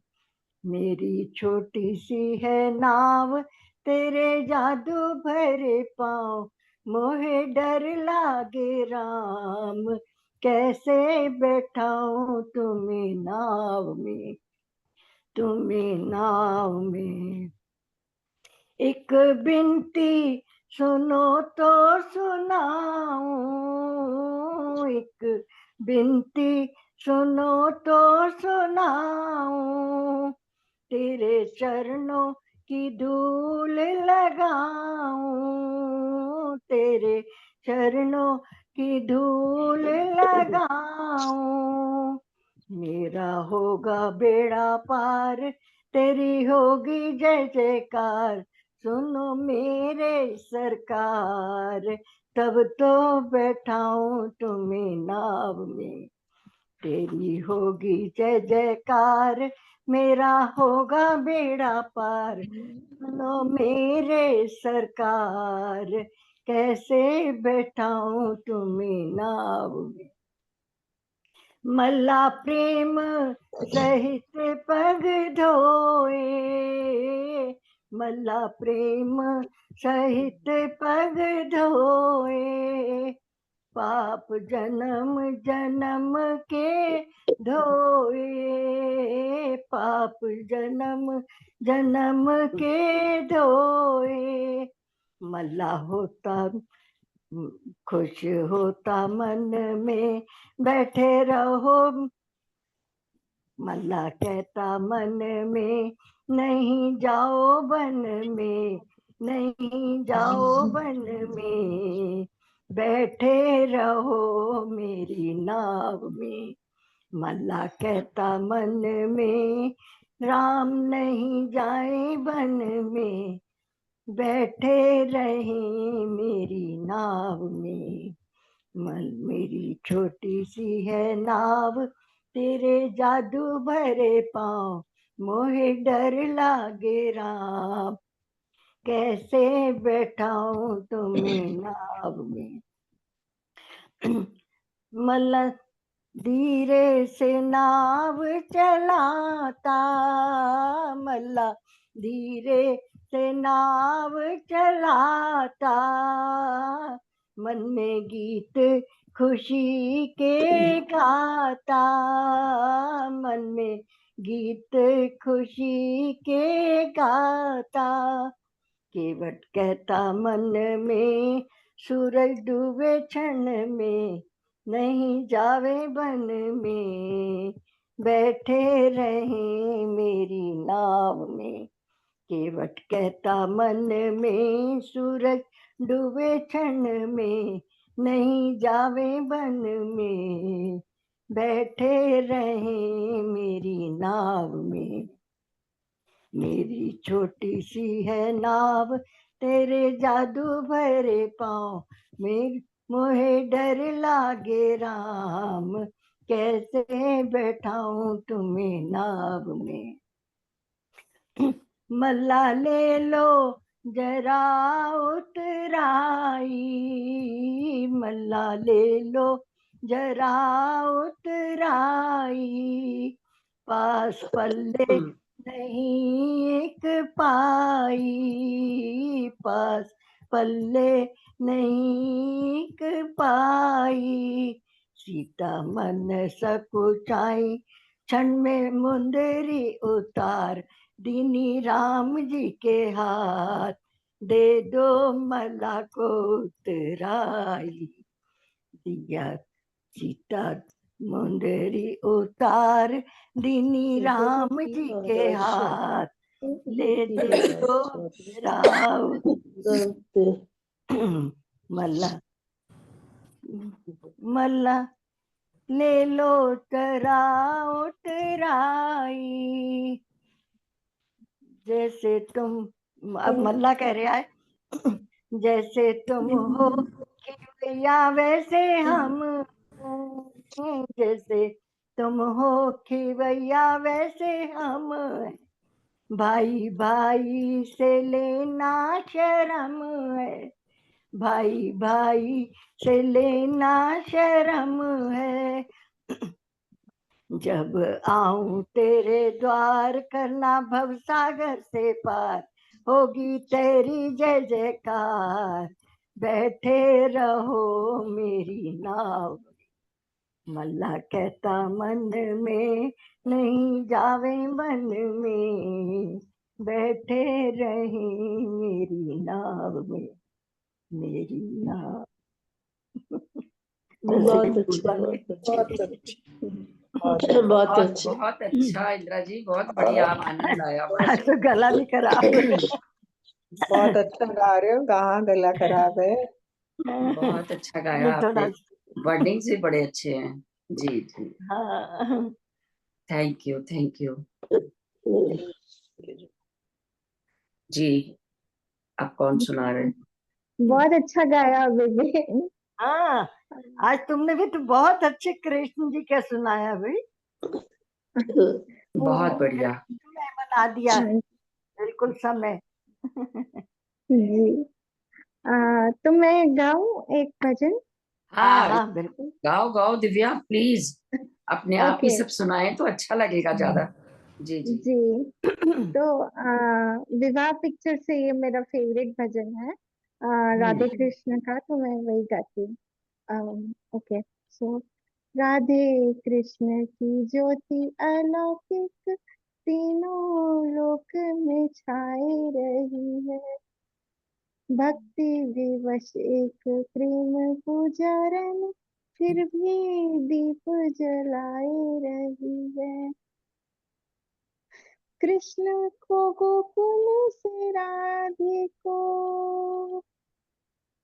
मेरी छोटी सी है नाव, तेरे जादू भरे पाँव मोहे डर लागे राम, कैसे बैठाऊं तुम्हें नाव में, तुम्हें नाव में। एक बिनती सुनो तो सुनाऊं, एक बिनती सुनो तो सुनाऊं, तेरे चरणों की धूल लगाऊं, तेरे चरणों की धूल लगाऊं। मेरा होगा बेड़ा पार, तेरी होगी जय जयकार, सुनो मेरे सरकार, तब तो बैठाऊं तुम्हें नाव में। तेरी होगी जय जयकार, मेरा होगा बेड़ा पार, सुनो मेरे सरकार, कैसे बैठाऊं तुम्हें नाव में। मल्ला प्रेम सहित पग धोए, मल्ला प्रेम सहित पग धोए, पाप जन्म जन्म के धोए, पाप जन्म जन्म के धोए। मल्ला होता खुश होता मन में, बैठे रहो, मल्ला कहता मन में, नहीं जाओ वन में, नहीं जाओ वन में, बैठे रहो मेरी नाव में। मल्ला कहता मन में, राम नहीं जाए वन में, बैठे रहे मेरी नाव में। मेरी छोटी सी है नाव, तेरे जादू भरे पाँव मोहे डर लागे राम, कैसे बैठाऊं तुम्हें नाव में। मल्ला धीरे से नाव चलाता, मल्ला धीरे से नाव चलाता, मन में गीत खुशी के गाता, मन में गीत खुशी के गाता। केवट कहता मन में, सूरज डूबे क्षण में, नहीं जावे वन में, बैठे रहे मेरी नाव में। केवट कहता मन में, सूरज डूबे क्षण में, नहीं जावे वन में, बैठे रहे मेरी नाव में। मेरी छोटी सी है नाव, तेरे जादू भरे पाँव मोहे डर लागे राम, कैसे बैठाऊं तुम्हें नाव में। मल्ला ले लो जरा उतराई, मल्ला ले लो जरा उतराई, पास पल्ले नहीं एक पाई, पास पल्ले नहीं एक पाई। सीता मन सकुचाई, क्षण में मुंदरी उतार, दीनी राम जी के हाथ, दे दो मल्ला को उतराई। दिया सीता मुंदरी उतार, दीनी राम जी के हाथ, ले दे दो राव। मल्ला मल्ला ले लो तरा उतराई, जैसे तुम, अब मल्ला कह रहा है, जैसे तुम हो खिवैया वैसे हम, जैसे तुम हो खिवैया वैसे हम, भाई भाई से लेना शर्म है, भाई भाई से लेना शर्म है। जब आऊं तेरे द्वार, करना भवसागर से पार, होगी तेरी जय जयकार, बैठे रहो मेरी नाव। मल्ला कहता मन में नहीं जावे मन में, बैठे रहे मेरी नाव में, मेरी नाव। बहुत अच्छा, बहुत अच्छा, बहुत अच्छा। बहुत बहुत अच्छा। बहुत अच्छा इंदिरा जी, बहुत बढ़िया, आनंद आया आज तो गला भी खराब है। बहुत अच्छा गा रहे हो, कहाँ गला खराब है। बहुत अच्छा गाया नहीं, आपने, थोड़ा वर्डिंग्स भी बड़े अच्छे हैं। जी जी, हाँ। Thank you thank you. जी, आप कौन सुना रहे हैं? बहुत अच्छा गाया बेबे। हाँ, आज तुमने भी तो बहुत अच्छे कृष्ण जी का सुनाया भाई। बहुत बढ़िया। तुम्हें बना दिया बिल्कुल समय। जी। तो मैं गाऊं एक भजन? हाँ हाँ, हाँ बिल्कुल। गाओ गाओ दिव्या प्लीज, अपने आप ही ओके सब सुनाए तो अच्छा लगेगा ज्यादा। जी जी। जी। तो विवाह पिक्चर से ये मेरा फेवरेट भजन है, राधे कृष्ण का, तो मैं वही गाती हूँ। ओके, सो राधे कृष्ण की ज्योति अलौकिक तीनों लोक में छाई रही है, भक्ति विवश एक प्रेम पुजारन फिर भी दीप जलाए रही है। कृष्ण को गोकुल से राधे को,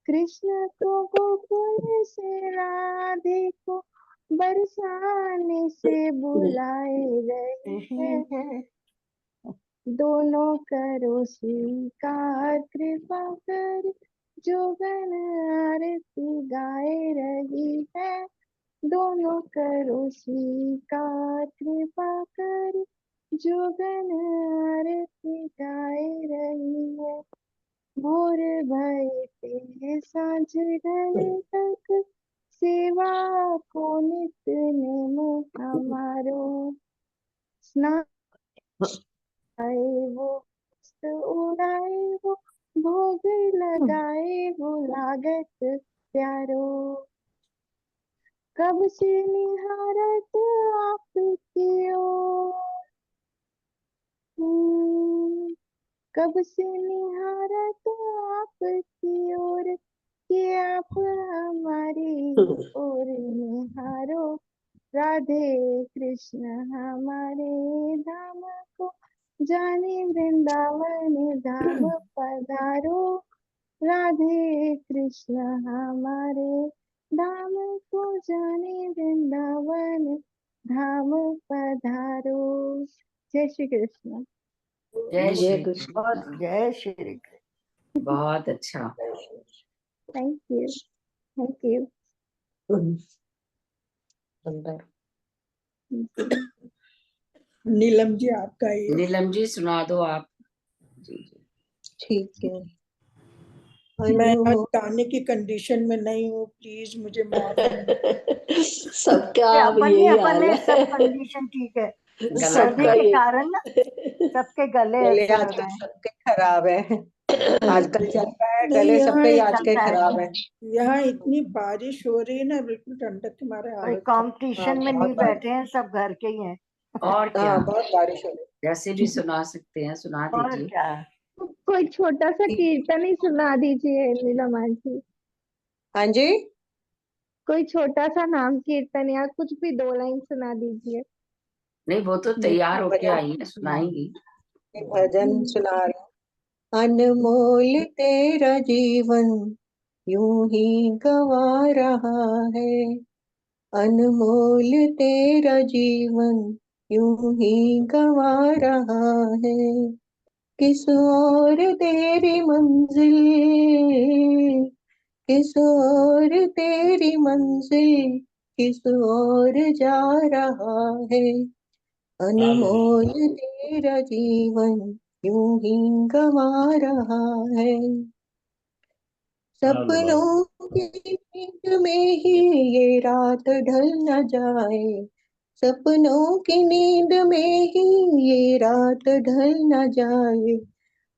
कृष्ण को गोकुल से राधे को बरसाने से बुलाए रहे हैं, दोनों करो स्वीकार कृपा कर, जो गण आरती गाए रही है, दोनों करो स्वीकार कृपा कर, जो गण आरती गाए रही है। भोर भये ते सांझ ढले तक, सेवा को नित्य नेम हमारो, स्नान वो वस्त्र उड़ाए वो, भोग लगाए वो लागत प्यारो, कब से निहारत आपकी ओर, कब से निहारत आपकी ओर, कि आप हमारी ओर निहारो, राधे कृष्ण हमारे धाम को जाने वृंदावन धाम पधारो, राधे कृष्ण हमारे धाम को जाने वृंदावन धाम पधारो। जय श्री कृष्ण। जय जय श्री कृष्ण। कृष्ण। जय श्री कृष्ण। बहुत अच्छा। Thank you, thank you. सुंदर। नीलम जी आपका ये। नीलम जी सुना दो आप। जी जी। ठीक है। मैं आज अनमोल गाने की कंडीशन में नहीं हूँ, प्लीज मुझे माफ कर। सबका अब अपन यही हाल ने सब है। कंडीशन ठीक है, गला सर्दी सबका के ये कारण ना सबके गले गले ऐसे हो आजकल रहे हैं। सबके खराब है, आजकल चल रहा है, नहीं, गले यहाँ सबके आज के चलता है, खराब है। यहाँ इतनी बारिश हो रही है ना, बिल्कुल ठंडक के मारे कोई हालत खराब। कंपटीशन में बहुत नहीं बारिश, बैठे हैं, सब घर के ही हैं। और क्या, हाँ बहुत बारिश हो रही जैसे भी सुना सकते हैं सुना और दीजिए। क्या। कोई छोटा सा है। कीर्तन ही सुना दीजिए नीलम जी, हाँ जी, कोई छोटा सा नाम कीर्तन या कुछ भी 2 लाइन सुना दीजिए। नहीं, वो तो तैयार होके भजन आई है, सुनाएंगी। भजन सुना रही हूँ। अनमोल तेरा जीवन यूं ही गवा रहा है, अनमोल तेरा जीवन यूं ही गवा रहा है, किस ओर तेरी मंजिल, किस ओर तेरी मंजिल, किस ओर जा रहा है, अनमोल तेरा जीवन यूं ही गवा रहा है, सपनों की नींद में ही ये रात ढल न जाए, सपनों की नींद में ही ये रात ढल न जाए,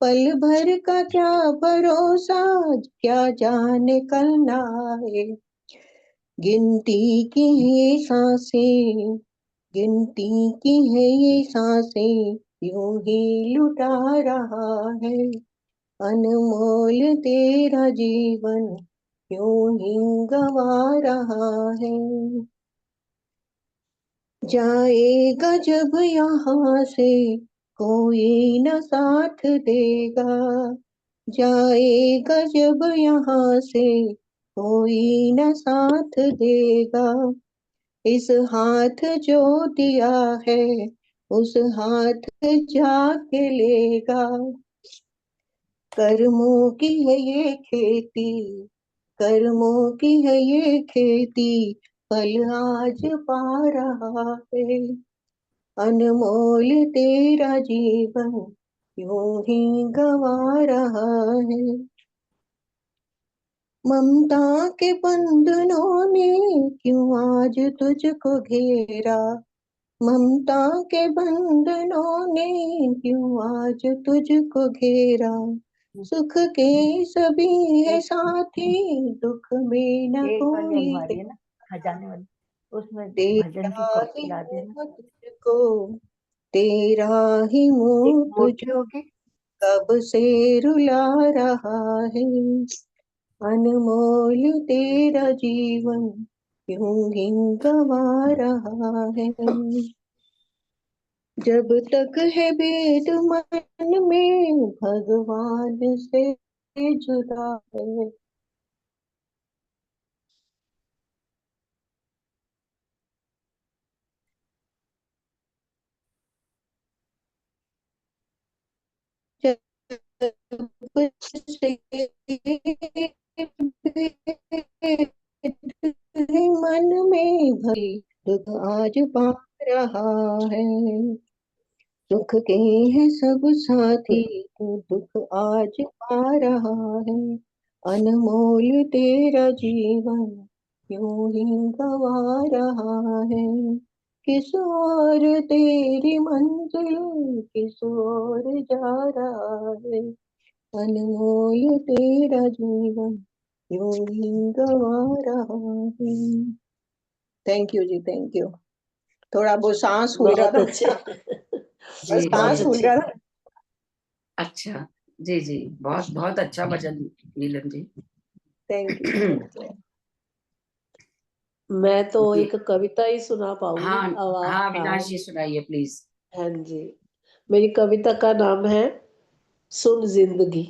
पल भर का क्या भरोसा, क्या जाने कल ना आए। गिनती की है सांसें, गिनती की है ये सांसें, यूं ही लुटा रहा है। अनमोल तेरा जीवन यूं ही गवा रहा है। जाएगा जब यहाँ से कोई न साथ देगा, जाएगा जब यहाँ से कोई न साथ देगा। इस हाथ जो दिया है उस हाथ जाके लेगा। कर्मों की है ये खेती, कर्मों की है ये खेती, फल आज पा रहा है। अनमोल तेरा जीवन यूं ही गवा रहा है। ममता के बंधनों ने क्यों आज तुझको घेरा, ममता के बंधनों ने क्यों आज तुझको घेरा। सुख के सभी है साथी, दुख में न एक वाली कोई अलमारी है। है ना खजाने वाली, उसमें भजन की तेरा कॉपी ही ला देना। मुंह तुझको, तेरा ही मुंह एक तुझको मोटी होगी, कब से रुला रहा है। अनमोल तेरा जीवन यूं ही गवा रहा है। जब तक है भेद मन में भगवान से जुदा है। जब से भेद मन में भई दुख आज पा रहा है। सुख के हैं सब साथी, तू दुख आज पा रहा है। अनमोल तेरा जीवन यूं ही गवा रहा है। किस ओर तेरी मंजिल, किस ओर जा रहा है। अनमोल तेरा जीवन यूं ही गवा रहा है। Thank you ji, thank you. थोड़ा बहुत सांस फूल रहा बहुत था, अच्छे। जी बहुत सांस जी फूल जी, अच्छे। रहा था। अच्छा, जी जी, बहुत बहुत अच्छा भजन Neelam ji. Thank you, thank you. मैं तो जी, एक कविता ही सुना पाऊंगी। हाँ अब आप, हाँ, हाँ अविनाश जी सुनाइए प्लीज। हाँ जी, मेरी कविता का नाम है सुन जिंदगी।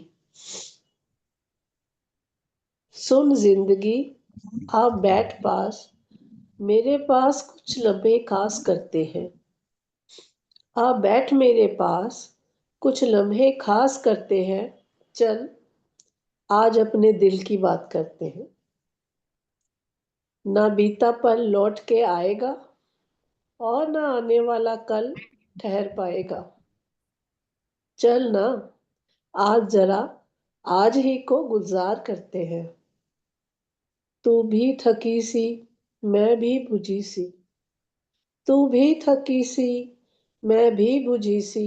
सुन जिंदगी, आप बैठ पास, मेरे पास कुछ लम्हे खास करते हैं। आप बैठ मेरे पास, कुछ लम्हे खास करते हैं। चल आज अपने दिल की बात करते हैं। ना बीता पल लौट के आएगा और ना आने वाला कल ठहर पाएगा। चल ना आज जरा आज ही को गुजार करते हैं। तू भी थकी सी, मैं भी बुझी सी, तू भी थकी सी, मैं भी बुझी सी।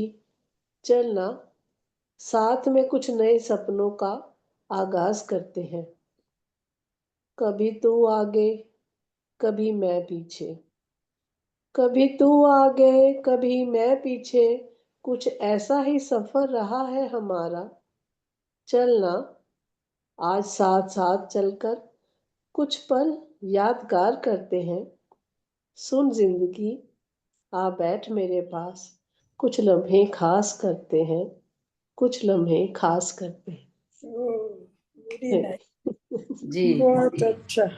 चल ना साथ में कुछ नए सपनों का आगाज करते हैं। कभी तू आगे, कभी मैं पीछे, कभी तू आगे, कभी मैं पीछे, कुछ ऐसा ही सफर रहा है हमारा। चल ना आज साथ साथ चलकर कुछ पल यादगार करते हैं। सुन जिंदगी, आ बैठ मेरे पास, कुछ लम्हे खास करते हैं, कुछ लम्हे खास करते वेरी हैं। नाइस, जी बहुत जी, अच्छा।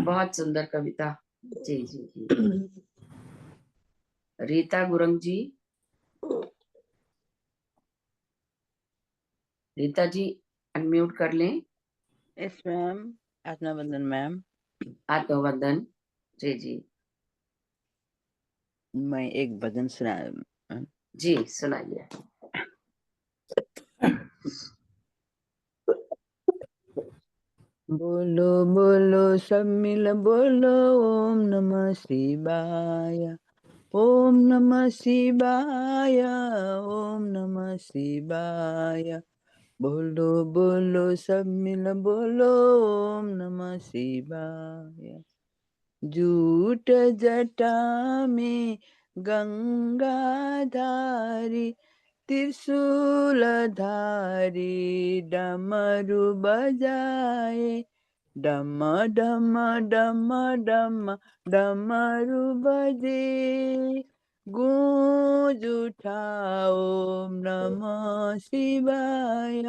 बहुत सुंदर कविता। जी जी जी, रीता गुरंग जी, रीता जी अनम्यूट कर लें। यस मैम, आत्मबंधन मैम। आत्मवंदन, जी जी मैं एक भजन सुना मैम। जी, सुनाइए। बोलो बोलो सब मिल बोलो, ओम नमः शिवाय, ओम नमः शिवाय, ओम नमः शिवाय। बोलो बोलो सब मिल बोलो ओम नमः शिवाय। जूट जटा में गंगाधारी त्रिशूलधारी डमरू बजाए, डम डम डम डम डमरू बजे, गूंज उठा ओम नमः शिवाय,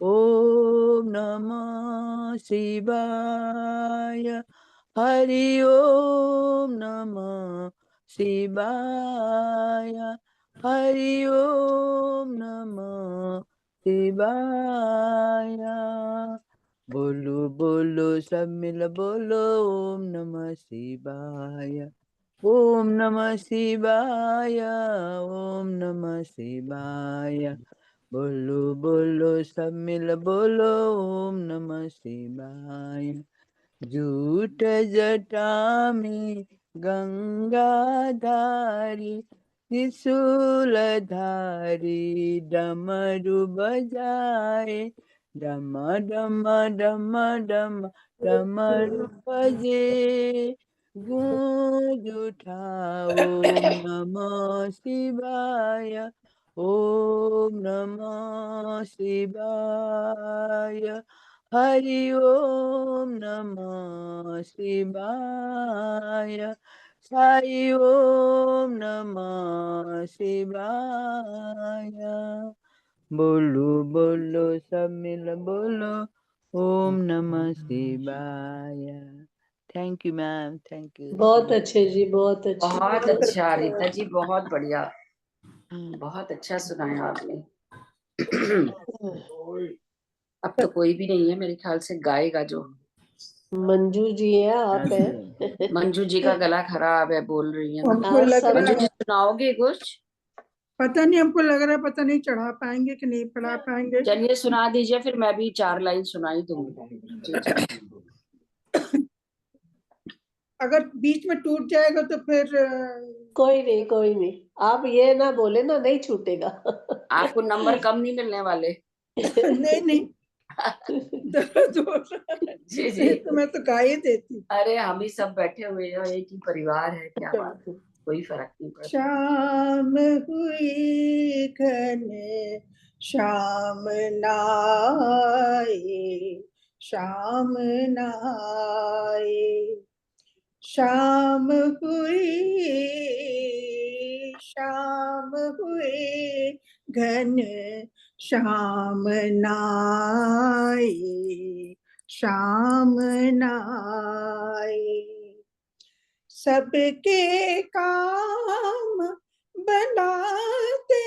ओम नमः शिवाय, हरि ओम नमः शिवाय, हरि ओम नमः शिवाय। बोलो बोलो सब मिल बोलो ओम नमः शिवाय, ओम नमः शिवाय, ओम नमः शिवाय। बोलो बोलो सब मिल बोलो ओम नमः शिवाय। जूट जटा में गंगाधारी त्रिशूलधारी डमरू बजाए, डम डम डम डम डमरू बजे, गूंज उठा ओम नमः शिवाय, ओम नमः शिवाय, हरि ओम नमः शिवाय, साई ओम नमः शिवाय। बोलो बोलो सब मिल बोलो ओम नमः शिवाय। Thank you ma'am, thank you. बहुत अच्छे जी, बहुत अच्छे। बहुत अच्छा रीता जी, बहुत बढ़िया, बहुत अच्छा सुनाया आपने। अब तो कोई भी नहीं है मेरे ख्याल से गाएगा जो। मंजू जी है, आप हैं। मंजू जी का गला खराब है, बोल रही है ना। हमको लग सब रहा मंजू है, जी सुनाओगे कुछ? पता नहीं, हमको लग रहा है पता नहीं चढ़ा पाएंगे कि नहीं पढ़ा पाएंगे। चलिए सुना दीजिए, फिर मैं भी 4 लाइन सुनाई दूंगी। जी जी। अगर बीच में टूट जाएगा तो फिर कोई नहीं, कोई नहीं, आप ये ना बोले ना, नहीं छूटेगा। आपको नंबर कम नहीं मिलने वाले। नहीं नहीं, दर्द हो रहा है। जी जी। नहीं तो मैं तो गा ही देती। अरे हम ही सब बैठे हुए हैं, एक ही परिवार है, क्या बात है, कोई फर्क नहीं पड़ता। शाम हुई घन श्याम नाए, श्याम नाए, शाम हुई, शाम हुई घन श्याम नाए, श्याम नाए, सबके काम बनाते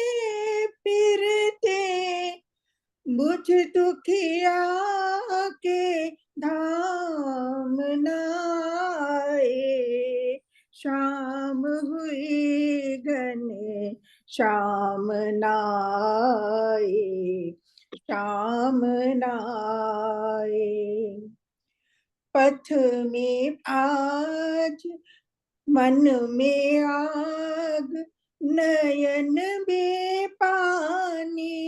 फिरते, मुझ दुखिया के धाम नाए, शाम हुई घने श्याम नाए, श्याम नाए, पथ में आज मन में आग, नयन में पानी,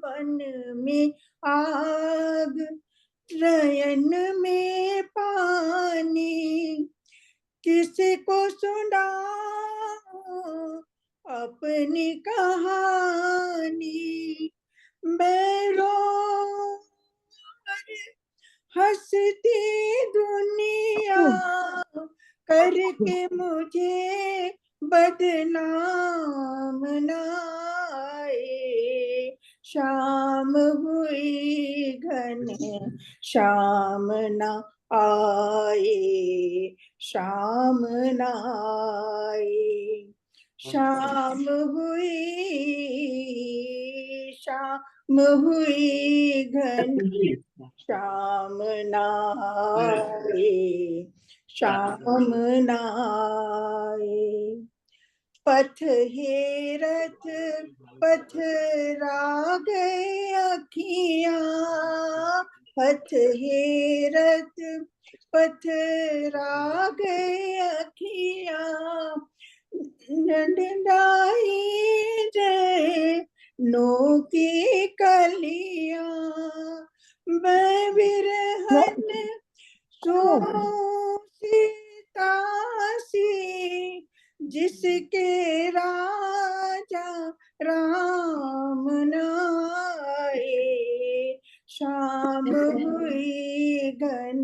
मन में आग, नयन में पानी, किसी को सुनाऊं अपनी कहानी, मैं रो हंसती दुनिया करके मुझे बदनाम नाए, शाम हुई घने श्याम ना आए, श्याम नाए, शाम हुई, शाम हुई घनी श्याम नाए, श्याम नाए, पथ हेरत पथरा गए अखियां, पथ हेरत पथरा गए अखियां, डंडाई जय नो की कलियां मैं बिरहन सो सीतासी जिसके राजा राम नाए शाम हुई घन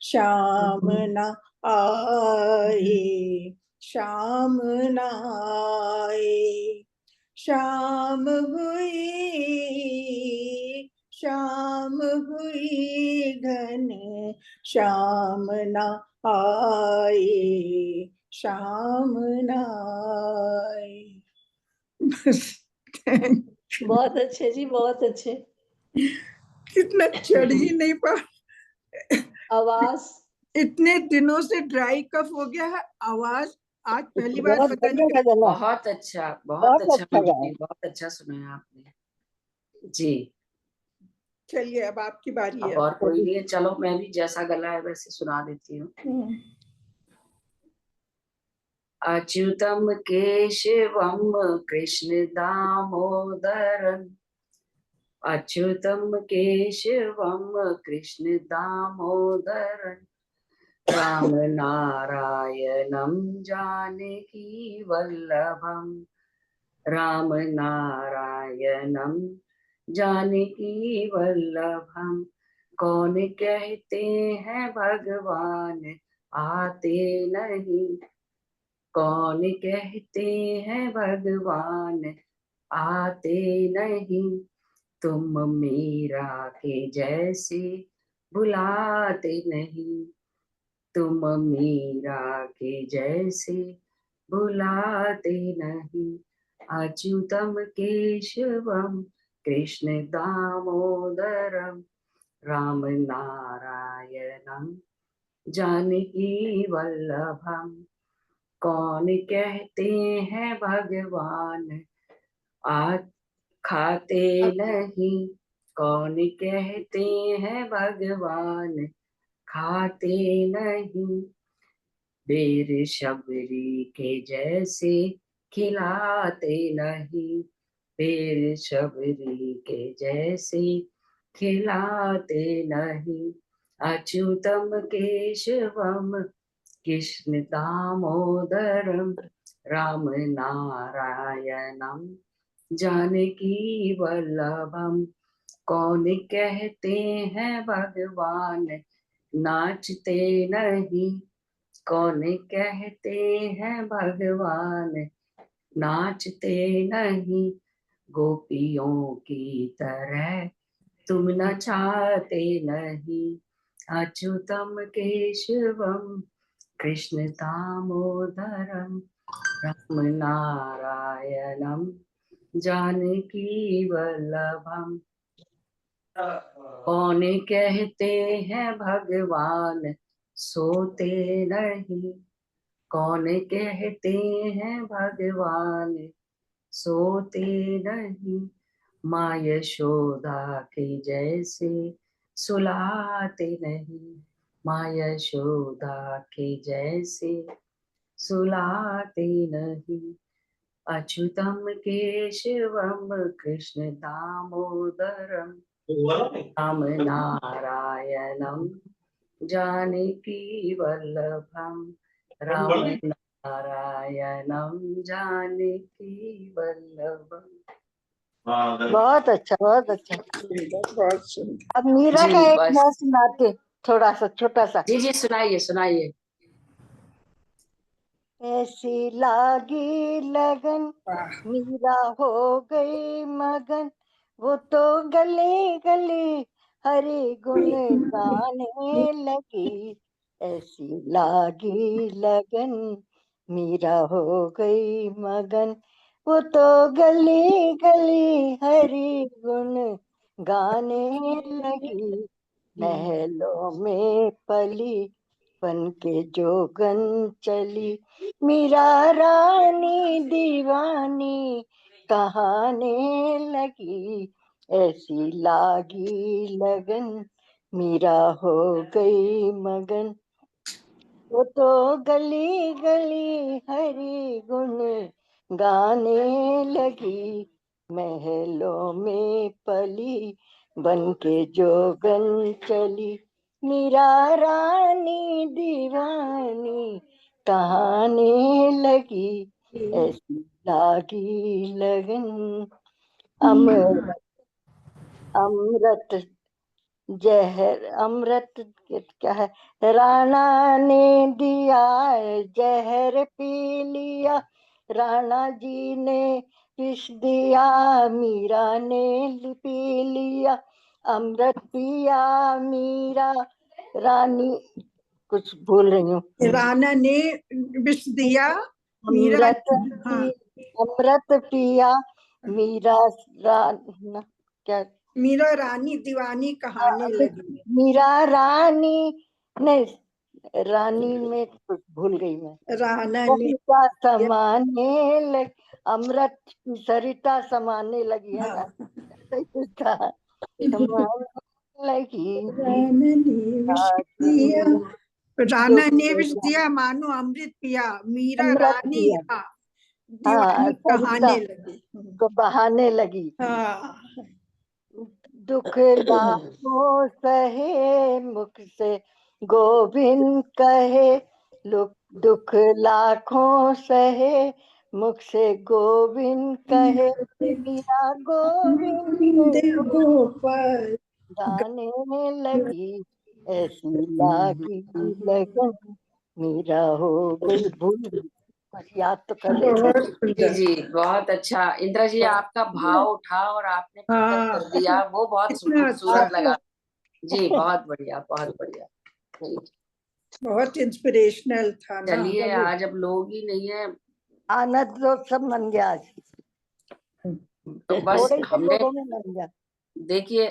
श्याम न आए श्याम न आए शाम हुई घन श्याम न आए श्याम न आए। बस बहुत अच्छे जी, बहुत अच्छे। कितना चढ़ ही नहीं पा, आवाज इतने दिनों से ड्राई कफ हो गया है, आवाज आज पहली बार बहुत पता बढ़िया नहीं। गला, बहुत अच्छा बहुत अच्छा मंजू गाया। जी, बहुत अच्छा सुनाया आपने जी। चलिए अब आपकी बारी है। अब और कोई नहीं है, चलो मैं भी जैसा गला है वैसे सुना देती हूँ। अच्युतम केशवम कृष्ण दामोदरम, अच्युतम केशवम कृष्ण दामोदरम, राम नारायणम जानकी वल्लभम, राम नारायणम जानकी वल्लभम। कौन कहते हैं भगवान आते नहीं, कौन कहते हैं भगवान आते नहीं, तुम मीरा के जैसे बुलाते नहीं, तुम मीरा के जैसे बुलाते नहीं। अच्युतम केशवम कृष्ण दामोदरम, राम नारायणम जानकी वल्लभम। कौन कहते हैं भगवान आ खाते नहीं, कौन कहते हैं भगवान खाते नहीं, बेर शबरी के जैसे खिलाते नहीं, बेर शबरी के जैसे खिलाते नहीं। अच्युतम केशवम कृष्ण दामोदरम, राम नारायणम जानकी वल्लभम। कौन कहते हैं भगवान नाचते नहीं, कौन कहते हैं भगवान नाचते नहीं, गोपियों की तरह तुम नचाते नहीं। अच्युतम केशवम कृष्ण दामोदरम, राम नारायणम जानकी वल्लभम। कौन कहते हैं भगवान सोते नहीं, कौन कहते हैं भगवान सोते नहीं, माँ यशोदा के जैसे सुलाते नहीं, माँ यशोदा के जैसे सुलाते नहीं। अच्युतम केशवम कृष्ण दामोदरम, राम नारायणम जानकी वल्लभम, राम नारायणम जानकी वल्लभम। बहुत अच्छा, बहुत अच्छा। बहुत सुंदर। अब मीरा जी का एक बस, मैं सुनाते, थोड़ा सा छोटा सा। जी जी सुनाइए सुनाइए। ऐसी लागी लगन वाह, मीरा हो गई मगन, वो तो गली गली हरि गुण गाने लगी। ऐसी लागी लगन मीरा हो गई मगन, वो तो गली गली हरि गुण गाने लगी। महलों में पली बन के जोगन चली, मीरा रानी दीवानी कहाने लगी। ऐसी लागी लगन मीरा हो गई मगन, वो तो गली गली हरि गुण गाने लगी। महलों में पली बन के जोगन चली, मीरा रानी दीवानी कहाने लगी, ऐसी लागी लगन। अमृत अमृत जहर, अमृत क्या है, राणा ने दिया जहर पी लिया, राणा जी ने विष दिया, मीरा ने पी लिया, अमृत पिया मीरा रानी, कुछ भूल रही हूँ। राणा ने विष दिया, मीरा अमृत पिया मीरा क्या, मीरा रानी दीवानी कहाने लगी। मीरा रानी नहीं, रानी में कुछ भूल गई मैं। राणा ने सरिता समाने लगी, अमृत की सरिता समाने लगी है ना, सरिता समाने लगी। राणा ने विष दिया मानो अमृत पिया, मीरा रानी दीवानी कहाने लगी, को बहाने लगी। दुख लाखों सहे मुख से गोविंद कहे, दुख लाखों सहे मुख से गोविंद कहे, मीरा गोविंद गोपाल गाने लगी, ऐसी लागी लगन, मीरा हो गई भूल। याद तो कर रहे थे। जी बहुत अच्छा इंदिरा जी, आपका भाव उठा और आपने प्रकट कर दिया, वो बहुत खूबसूरत लगा जी। बहुत बढ़िया, बहुत बढ़िया, बहुत इंस्पिरेशनल था ना। चलिए आज अब लोग ही नहीं है, आनंद लोग सब मन गया आज, तो बस हमने देखिए